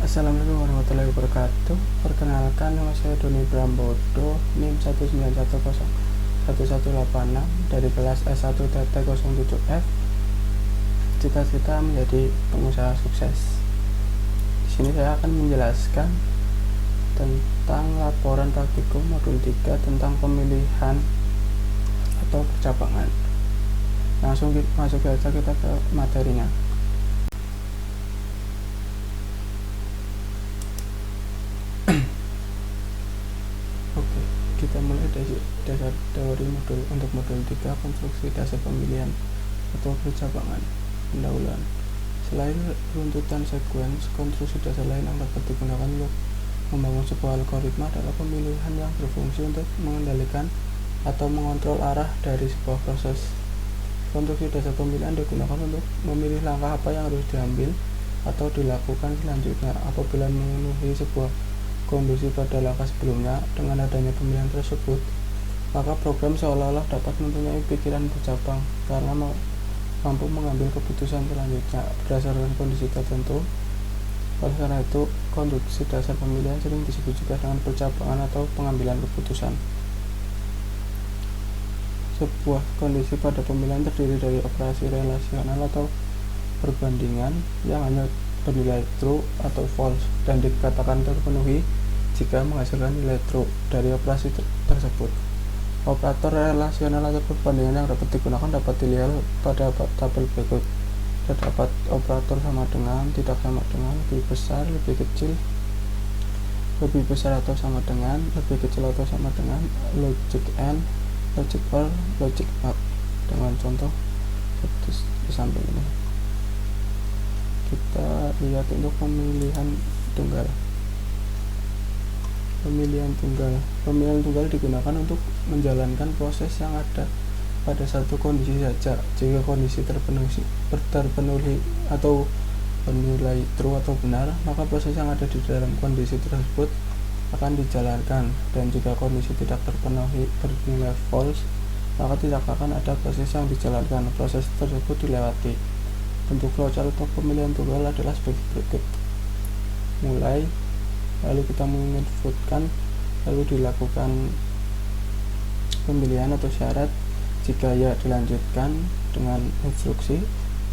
Assalamualaikum warahmatullahi wabarakatuh. Perkenalkan, nama saya Doni Brambodo, NIM 191011186 dari kelas S1 TT07F. Cita-cita menjadi pengusaha sukses. Di sini saya akan menjelaskan tentang laporan praktikum modul 3 tentang pemilihan atau percabangan. Langsung masuk saja kita ke materinya. Oke, kita mulai dari dasar teori untuk modul 3, konstruksi dasar pemilihan atau percabangan pendahuluan. Selain runtutan sekuens, konstruksi dasar lain yang dapat digunakan untuk membangun sebuah algoritma adalah pemilihan yang berfungsi untuk mengendalikan atau mengontrol arah dari sebuah proses. Konstruksi dasar pemilihan digunakan untuk memilih langkah apa yang harus diambil atau dilakukan selanjutnya apabila memenuhi sebuah kondisi pada langkah sebelumnya. Dengan adanya pemilihan tersebut, maka program seolah-olah dapat mempunyai pikiran bercabang karena mampu mengambil keputusan selanjutnya berdasarkan kondisi tertentu. Oleh karena itu, konstruksi dasar pemilihan sering disebut juga dengan percabangan atau pengambilan keputusan. Sebuah kondisi pada pemilihan terdiri dari operasi relasional atau perbandingan yang hanya bernilai true atau false dan dikatakan terpenuhi jika menghasilkan nilai true dari operasi tersebut. Operator relasional atau perbandingan yang dapat digunakan dapat dilihat pada tabel berikut. Terdapat operator sama dengan, tidak sama dengan, lebih besar, lebih kecil, lebih besar atau sama dengan, lebih kecil atau sama dengan, logic and, logic or, logic not. Dengan contoh seperti di samping ini. Kita lihat untuk pemilihan tunggal. Pemilihan tunggal digunakan untuk menjalankan proses yang ada pada satu kondisi saja. Jika kondisi terpenuhi atau bernilai true atau benar, maka proses yang ada di dalam kondisi tersebut akan dijalankan, dan jika kondisi tidak terpenuhi bernilai false, maka tidak akan ada proses yang dijalankan. Proses tersebut dilewati. Bentuk flowchart untuk pemilihan tunggal adalah sebagai berikut. Mulai, lalu kita menginputkan, lalu dilakukan pemilihan atau syarat. Jika ya, dilanjutkan dengan instruksi.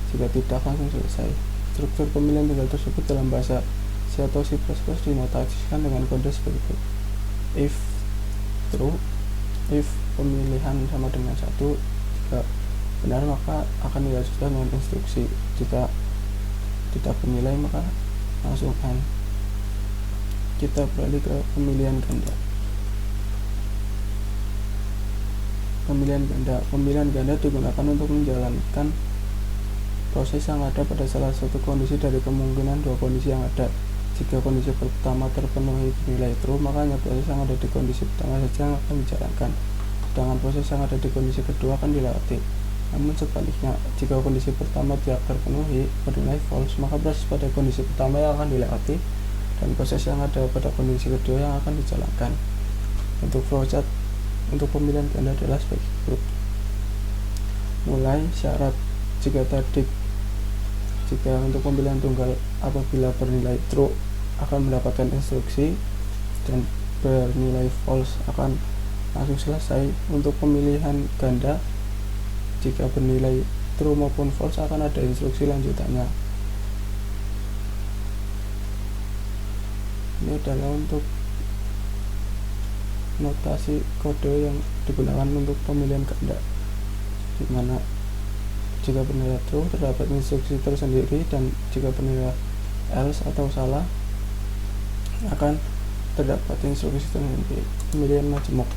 Jika tidak, langsung selesai. Struktur pemilihan tunggal tersebut dalam bahasa C atau C++ dinotasikan dengan kode sebagai if true, if pemilihan sama dengan 1, jika benar maka akan dilanjutkan dengan instruksi. Jika tidak bernilai maka langsung N. Kita beralih ke pemilihan ganda. Pemilihan ganda digunakan untuk menjalankan proses yang ada pada salah satu kondisi dari kemungkinan dua kondisi yang ada. Jika kondisi pertama terpenuhi nilai true, maka hanya proses yang ada di kondisi pertama saja yang akan dijalankan, sedangkan proses yang ada di kondisi kedua akan dilewati. Namun sebaliknya, jika kondisi pertama tidak terpenuhi bernilai false, maka proses pada kondisi pertama yang akan dilewati dan proses yang ada pada kondisi kedua yang akan dijalankan. Untuk flowchart untuk pemilihan ganda adalah sebagai berikut. Mulai, syarat. Jika untuk pemilihan tunggal apabila bernilai true akan mendapatkan instruksi, dan bernilai false akan langsung selesai. Untuk pemilihan ganda, jika bernilai true maupun false akan ada instruksi lanjutannya. Ini adalah untuk notasi kode yang digunakan untuk pemilihan ganda, di mana jika bernilai true terdapat instruksi tersendiri, dan jika bernilai else atau salah akan terdapat instruksi tersendiri. Pemilihan majemuk.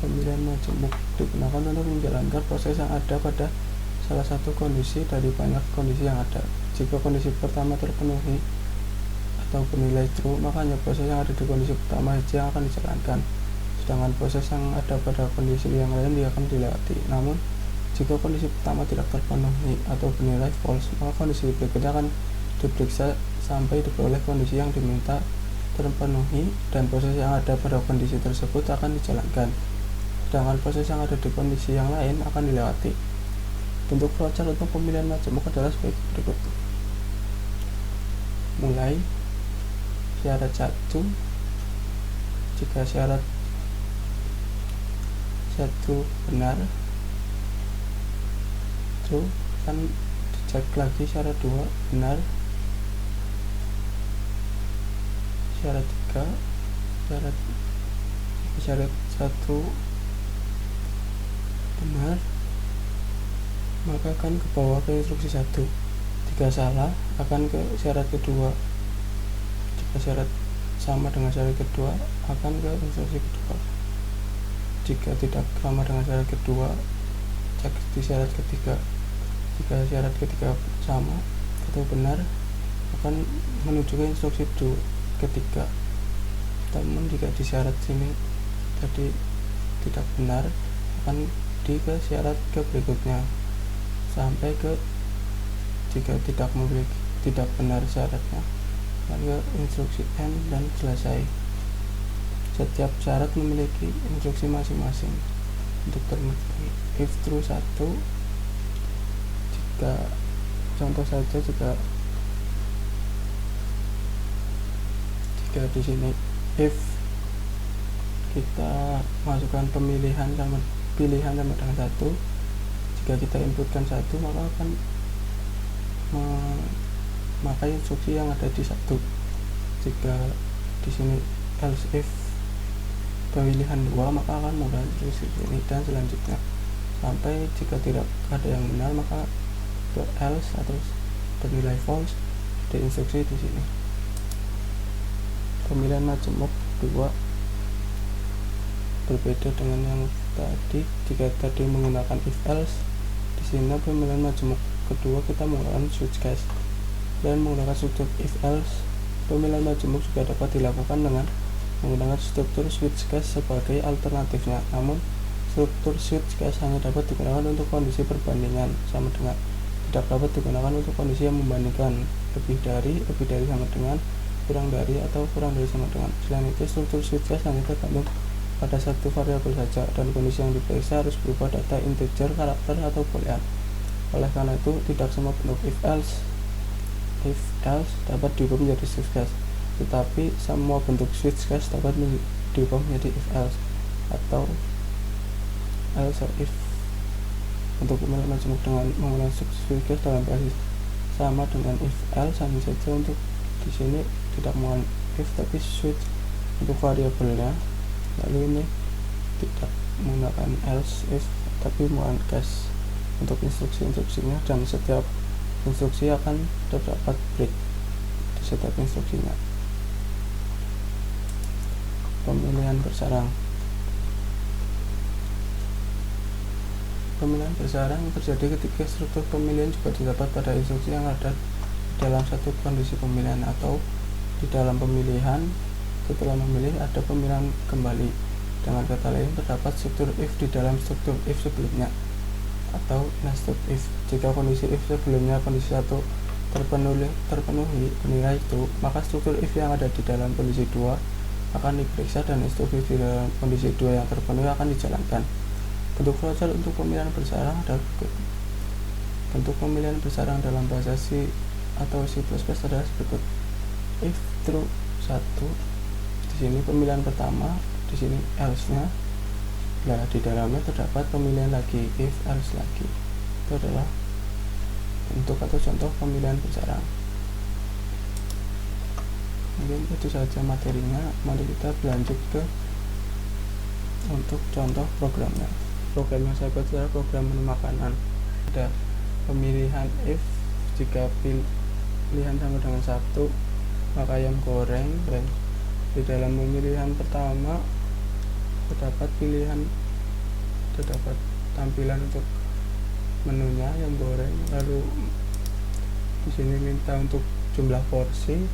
Pemilihan majemuk digunakan untuk menjalankan proses yang ada pada salah satu kondisi dari banyak kondisi yang ada. Jika kondisi pertama terpenuhi atau bernilai true, maka hanya proses yang ada di kondisi pertama saja yang akan dijalankan, sedangkan proses yang ada pada kondisi yang lain dia akan dilewati. Namun, jika kondisi pertama tidak terpenuhi atau bernilai false, maka kondisi berikutnya akan diperiksa sampai diperoleh kondisi yang diminta terpenuhi, dan proses yang ada pada kondisi tersebut akan dijalankan, sedangkan proses yang ada di kondisi yang lain akan dilewati. Namun, jika kondisi pertama tidak terpenuhi atau bernilai false, maka kondisi berikutnya akan diperiksa sampai diperoleh kondisi yang diminta terpenuhi, dan proses yang ada pada kondisi tersebut akan dijalankan. Sedangkan proses yang ada di kondisi yang lain akan dilewati. Bentuk flowchart untuk pemilihan majemuk adalah sebagai berikut. Mulai syarat 1, jika syarat 1 benar, true, kan dicek lagi syarat 2 benar, syarat 3, syarat 1 benar, maka akan ke bawah ke instruksi 1. Jika salah, akan ke syarat kedua. Jika syarat sama dengan syarat kedua, akan ke instruksi kedua. Jika tidak sama dengan syarat kedua, cek di syarat ketiga. Jika syarat ketiga sama atau benar, akan menuju ke instruksi ketiga. Namun jika di syarat sini tadi tidak benar, akan ke syarat ke berikutnya sampai ke jika tidak benar syaratnya, akan ke instruksi N dan selesai. Setiap syarat memiliki instruksi masing-masing. Untuk terbukti, if true 1, jika contoh saja jika di sini if kita masukkan pilihan sama dengan 1, jika kita inputkan 1, maka akan memakai instruksi yang ada di 1. Jika di sini else if pemilihan 2, maka akan menggunakan instruksi ini dan selanjutnya sampai jika tidak ada yang benar, maka ke else atau bernilai false di instruksi di sini. Pemilihan majemuk 2 berbeda dengan yang tadi. Jika tadi menggunakan if else, di sini pemilihan majemuk kedua kita menggunakan switch case dan menggunakan struktur if else. Pemilihan majemuk juga dapat dilakukan dengan menggunakan struktur switch case sebagai alternatifnya, namun struktur switch case hanya dapat digunakan untuk kondisi perbandingan sama dengan, tidak dapat digunakan untuk kondisi yang membandingkan lebih dari sama dengan, kurang dari atau kurang dari sama dengan. Selain itu, struktur switch case hanya tergantung pada satu variabel saja dan kondisi yang diperiksa harus berupa data integer, karakter, atau boolean. Oleh karena itu, tidak semua bentuk if else dapat diubah menjadi switch case, tetapi semua bentuk switch case dapat diubah menjadi if else atau else or if. Untuk pemilihan majemuk dengan menggunakan switch case dalam basis sama dengan if else, hanya saja untuk di sini tidak menggunakan if tapi switch untuk variabelnya, lalu ini tidak menggunakan else if tapi menggunakan case untuk instruksinya, dan setiap instruksi akan terdapat break di setiap instruksinya. Pemilihan bersarang. Pemilihan bersarang terjadi ketika struktur pemilihan juga didapat pada instruksi yang ada dalam satu kondisi pemilihan, atau di dalam pemilihan setelah memilih ada pemilihan kembali. Dengan kata lain, terdapat struktur if di dalam struktur if sebelumnya, atau nested if. Jika kondisi if sebelumnya kondisi 1 terpenuhi nilai itu, maka struktur if yang ada di dalam kondisi 2 akan diperiksa dan instruksi di dalam kondisi 2 yang terpenuhi akan dijalankan. Bentuk flowchart untuk pemilihan bersarang adalah berikut. Bentuk pemilihan bersarang dalam bahasa C atau C++ adalah berikut. If true 1, di sini pemilihan pertama, di sini else-nya. Nah, di dalamnya terdapat pemilihan lagi, if else lagi. Itu adalah bentuk atau contoh pemilihan bersarang. Mungkin itu saja materinya. Mari kita berlanjut ke untuk contoh programnya. Program yang saya buat adalah program menu makanan. Ada pemilihan if, jika pilihan sama dengan 1, maka ayam goreng. Dan di dalam pemilihan pertama terdapat tampilan untuk menunya ayam goreng. Lalu di sini minta untuk jumlah porsi.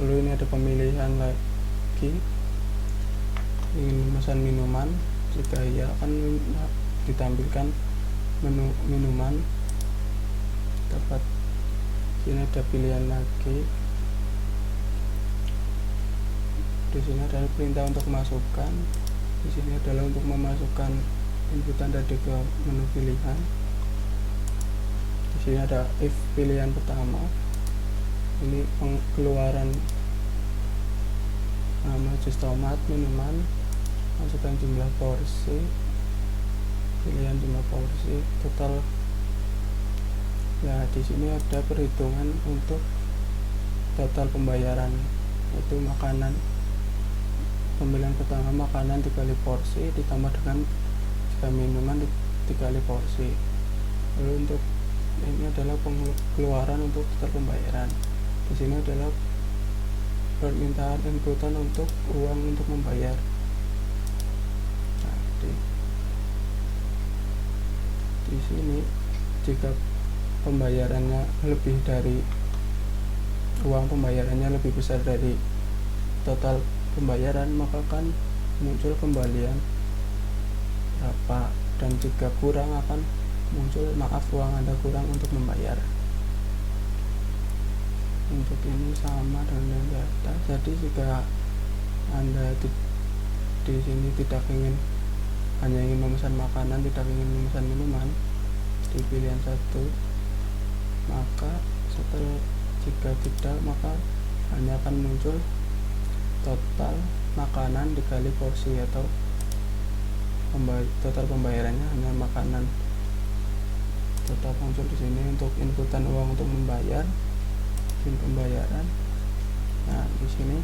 Lalu ini ada pemilihan lagi, ingin memesan minuman. Jika iya, akan ditampilkan menu minuman. Dapat sini ada pilihan lagi. Di sini adalah perintah untuk masukkan. Di sini adalah untuk memasukkan inputan tadi ke menu pilihan. sini ada if pilihan pertama, ini pengeluaran nama jus tomat minuman, masukkan jumlah porsi, pilihan jumlah porsi total. Ya, di sini ada perhitungan untuk total pembayaran, yaitu makanan. Pembelian pertama makanan dikali porsi ditambah dengan jika minuman dikali porsi. Lalu untuk ini adalah pengeluaran untuk total pembayaran. Di sini adalah permintaan inputan untuk uang untuk membayar. Nah, di sini jika pembayarannya lebih dari uang pembayarannya lebih besar dari total pembayaran, maka akan muncul kembalian berapa, dan jika kurang akan muncul maaf uang Anda kurang untuk membayar. Untuk ini sama dengan data. Jadi jika Anda di sini tidak hanya ingin memesan makanan, tidak ingin memesan minuman, di pilihan 1, maka setelah jika tidak, maka hanya akan muncul total makanan dikali porsi, atau total pembayarannya hanya makanan. Tetap muncul di sini untuk inputan uang untuk membayar, pembayaran. Nah, di sini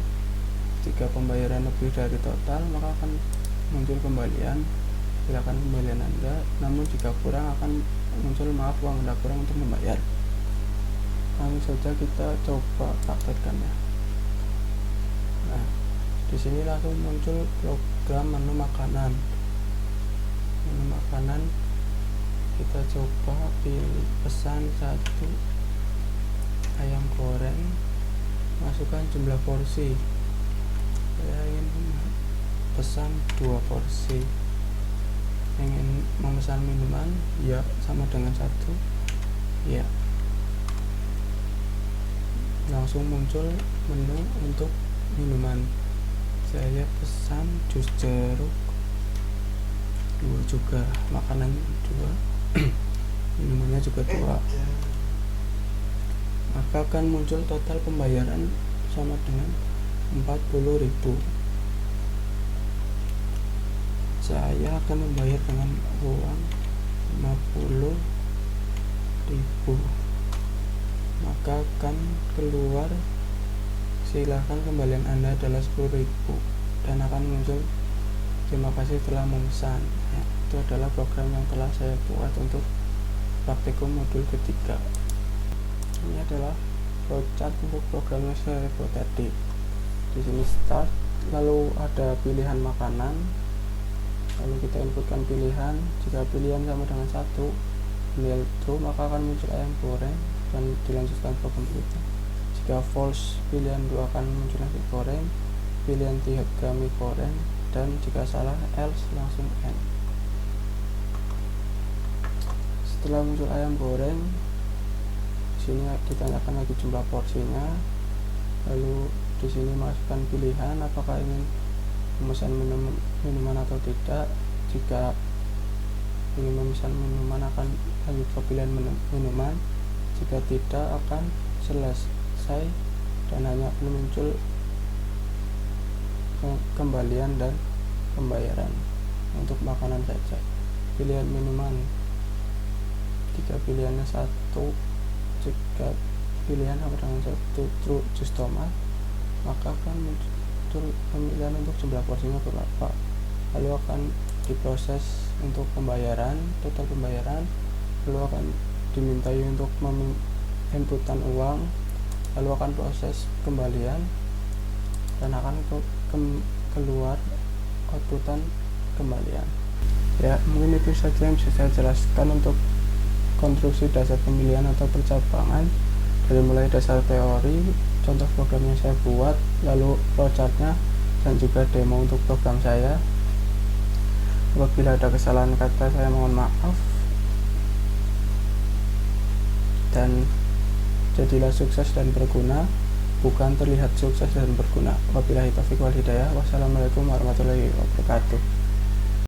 jika pembayaran lebih dari total, maka akan muncul kembalian, silakan kembalian Anda. Namun jika kurang akan muncul maaf uang Anda kurang untuk membayar. Langsung saja kita coba praktekkannya. Nah, di sini langsung muncul program menu makanan. Menu makanan, kita coba pilih pesan 1 ayam goreng, masukkan jumlah porsi. Saya ingin pesan 2 porsi. Ingin memesan minuman, ya, sama dengan 1, ya. Langsung muncul menu untuk minuman. Saya pesan jus jeruk 2 juga, makanan 2 minumannya juga 2. Maka akan muncul total pembayaran sama dengan 40.000. Saya akan membayar dengan uang 50.000. Maka akan keluar, silakan kembalian Anda adalah 10.000, dan akan muncul terima kasih telah memesan. Ya, itu adalah program yang telah saya buat untuk praktikum modul ketiga. Ini adalah flowchart untuk program yang saya buat tadi. Di sini start, lalu ada pilihan makanan, lalu kita inputkan pilihan. Jika pilihan sama dengan 1, nilai true, maka akan muncul ayam goreng dan dilanjutkan program kita. Jika false, pilihan 2 akan muncul nasi goreng, pilihan 3 mie goreng, dan jika salah else langsung end. Setelah muncul ayam goreng, sini ditanyakan lagi jumlah porsinya, lalu di sini masukkan pilihan apakah ingin memesan minuman atau tidak. Jika ingin memesan minuman akan lanjut ke pilihan minuman, jika tidak akan selesai dan hanya akan muncul kembalian dan pembayaran untuk makanan saja. Pilihan minuman, jika pilihannya 1, jika pilihan sama dengan 1 true jus tomat, maka akan muncul pemilihan untuk jumlah porsinya berapa, lalu akan diproses untuk pembayaran, total pembayaran, lalu akan dimintai untuk inputan uang, lalu akan proses kembalian, dan akan keluar outputan kembalian. Ya, mungkin itu saja yang bisa saya jelaskan untuk konstruksi dasar pemilihan atau percabangan, dari mulai dasar teori, contoh program yang saya buat, lalu flowchartnya, dan juga demo untuk program saya. Apabila ada kesalahan kata, saya mohon maaf, dan jadilah sukses dan berguna, bukan terlihat sukses dan berguna. Wabillahi taufiq wal hidayah. Wassalamualaikum warahmatullahi wabarakatuh.